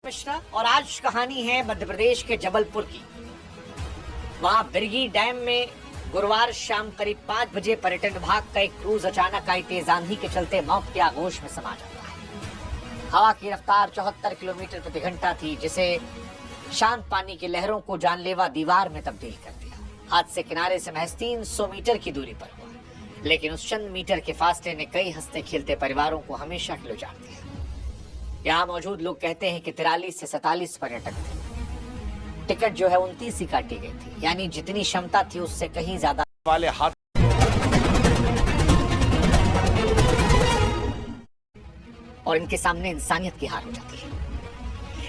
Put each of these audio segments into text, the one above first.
मिश्रा और आज कहानी है मध्य प्रदेश के जबलपुर की। वहां बिरगी डैम में गुरुवार शाम करीब 5 बजे पर्यटन विभाग का एक क्रूज अचानक आई तेज आंधी के चलते मौत के आगोश में समा जाता है। हवा की रफ्तार 74 किलोमीटर प्रति घंटा थी, जिसे शांत पानी की लहरों को जानलेवा दीवार में तब्दील कर दिया। हादसे किनारे से महज 300 मीटर की दूरी पर हुआ, लेकिन उस चंद मीटर के फासले ने कई हंसते खेलते परिवारों को हमेशा के लिए उजाड़ दिया। यहाँ मौजूद लोग कहते हैं कि 43 से 47 पर्यटक थे। टिकट जो है 29 ही काटी गई थी, यानी जितनी क्षमता थी उससे कहीं ज्यादा वाले हाथ। और इनके सामने इंसानियत की हार हो जाती है।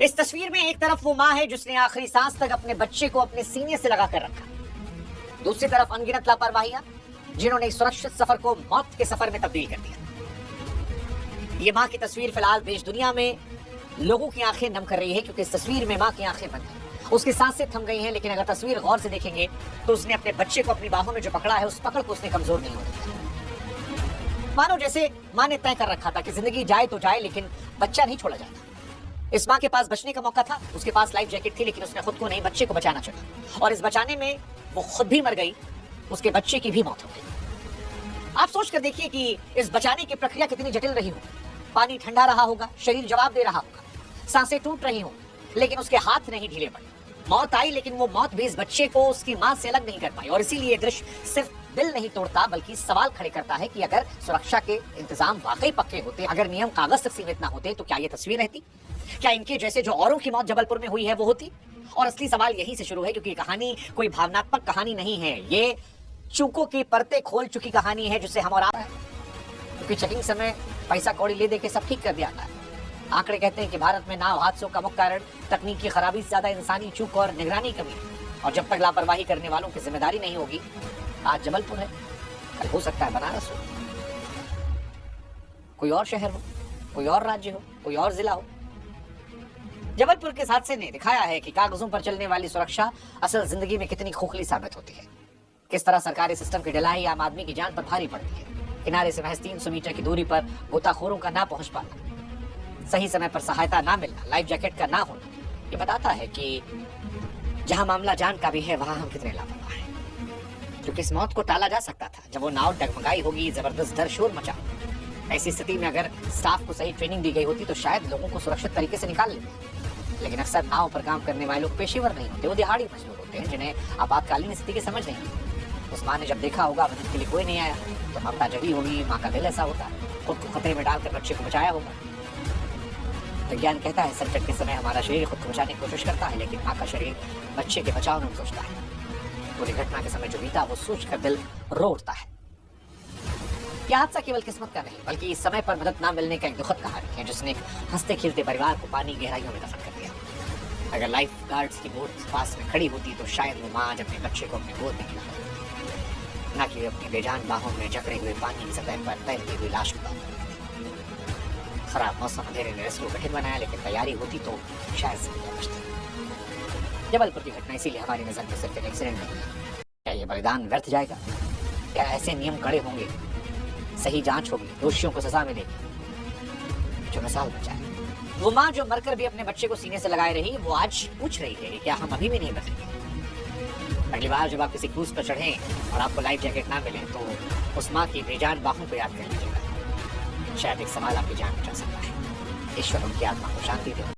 इस तस्वीर में एक तरफ वो माँ है जिसने आखिरी सांस तक अपने बच्चे को अपने सीने से लगाकर रखा, दूसरी तरफ अनगिनत लापरवाहियां जिन्होंने इस सुरक्षित सफर को मौत के सफर में तब्दील कर दिया। ये माँ की तस्वीर फिलहाल देश दुनिया में लोगों की आंखें नम कर रही है, क्योंकि इस तस्वीर में माँ की आंखें बंद हैं, उसकी सांसें थम गई हैं। लेकिन अगर तस्वीर गौर से देखेंगे तो उसने अपने बच्चे को अपनी बाहों में जो पकड़ा है, उस पकड़ को उसने कमजोर नहीं होने दिया। मानो जैसे माँ ने तय कर रखा था कि जिंदगी जाए तो जाए, लेकिन बच्चा नहीं छोड़ा जाता। इस माँ के पास बचने का मौका था, उसके पास लाइफ जैकेट थी, लेकिन उसने खुद को नहीं, बच्चे को बचाना चाहा। और इस बचाने में वो खुद भी मर गई, उसके बच्चे की भी मौत हो गई। आप सोच कर देखिए कि इस बचाने की प्रक्रिया कितनी जटिल रही हो। पानी ठंडा रहा होगा, शरीर जवाब दे रहा होगा, सांसें टूट रही हों, लेकिन उसके हाथ नहीं ढीले पड़े। मौत आई, लेकिन वो मौत भी इस बच्चे को उसकी मां से अलग नहीं कर पाई। और इसीलिए दृश्य सिर्फ दिल नहीं तोड़ता, बल्कि सवाल खड़े करता है कि अगर सुरक्षा के इंतजाम वाकई पक्के होते, अगर नियम कागज तक सीमित ना होते, तो क्या ये तस्वीर रहती? क्या इनके जैसे जो औरों की मौत जबलपुर में हुई है वो होती? और असली सवाल यहीं से शुरू है, क्योंकि कहानी कोई भावनात्मक कहानी नहीं है, ये चूकों की परतें खोल चुकी कहानी है, जिसे हम और आप, क्योंकि चेकिंग समय पैसा कौड़ी ले दे के सब ठीक कर दिया था। आंकड़े कहते हैं कि भारत में नाव हादसों का मुख्य कारण तकनीकी खराबी से ज्यादा इंसानी चूक और निगरानी कमी है। और जब तक लापरवाही करने वालों की जिम्मेदारी नहीं होगी, आज जबलपुर है, कल हो सकता है बनारस हो, कोई और शहर हो, कोई और राज्य हो, कोई और जिला हो। जबलपुर के हादसे ने दिखाया है कि कागजों पर चलने वाली सुरक्षा असल जिंदगी में कितनी खोखली साबित होती है। किस तरह सरकारी सिस्टम की ढिलाई आम आदमी की जान पर भारी पड़ती है। किनारे से महज 300 मीटर की दूरी पर गोताखोरों का ना पहुंच पाना, सही समय पर सहायता ना मिलना, लाइफ जैकेट का ना होना, ये बताता है कि जहां मामला जान का भी है, वहां हम कितने लापरवाह हैं। क्योंकि इस मौत को टाला जा सकता था। जब वो नाव डगमगाई होगी, जबरदस्त डर शोर मचा। ऐसी स्थिति में अगर स्टाफ को सही ट्रेनिंग दी गई होती तो शायद लोगों को सुरक्षित तरीके से निकाल लेते। लेकिन अक्सर नाव पर काम करने वाले लोग पेशेवर नहीं होते, वो दिहाड़ी मजदूर होते हैं, जिन्हें आपातकालीन स्थिति की समझ नहीं होती। उस माँ ने जब देखा होगा मदद के लिए कोई नहीं आया, तो माता जगी होगी। माँ का दिल ऐसा होता है, खुद को खतरे में डालकर बच्चे को बचाया होगा। विज्ञान कहता है संकट के समय हमारा शरीर खुद को बचाने की कोशिश करता है, लेकिन माँ का शरीर बच्चे के बचाव में सोचता है। पूरी घटना के समय जो बीता, वो सोचकर दिल रो उठता है। यह हादसा केवल किस्मत का नहीं, बल्कि इस समय पर मदद न मिलने का एक दुखद कहानी है, जिसने हंसते खेलते परिवार को पानी गहराइयों में दफन कर दिया। अगर लाइफ गार्ड्स की बोट पास में खड़ी होती तो शायद वो माँ आज अपने बच्चे को अपने गोद में खिला, ना कि अपनी बेजान बाहों में जकड़े हुए पानी की सतह पर तैरती हुई लाश को। खराब मौसम अंधेरे ने रेस्क्यू कठिन बनाया, लेकिन तैयारी होती तो शायद जिंदगी बचती। जबलपुर की घटना इसीलिए हमारी नजर में सिर्फ एक एक्सीडेंट नहीं है। क्या ये बलिदान व्यर्थ जाएगा? क्या ऐसे नियम कड़े होंगे, सही जांच होगी, दोषियों को सजा मिलेगी, जो मिसाल बचाए? वो माँ जो मरकर भी अपने बच्चे को सीने से लगाए रही, वो आज पूछ रही है क्या हम अभी भी नहीं बचेंगे? अगली बार जब आप किसी क्रूज पर चढ़ें और आपको लाइफ जैकेट ना मिले, तो उस माँ की बेजान बाहों को याद कर लीजिएगा। शायद एक सवाल आपकी जान बचा सकता है। ईश्वर उनकी आत्मा को शांति दे।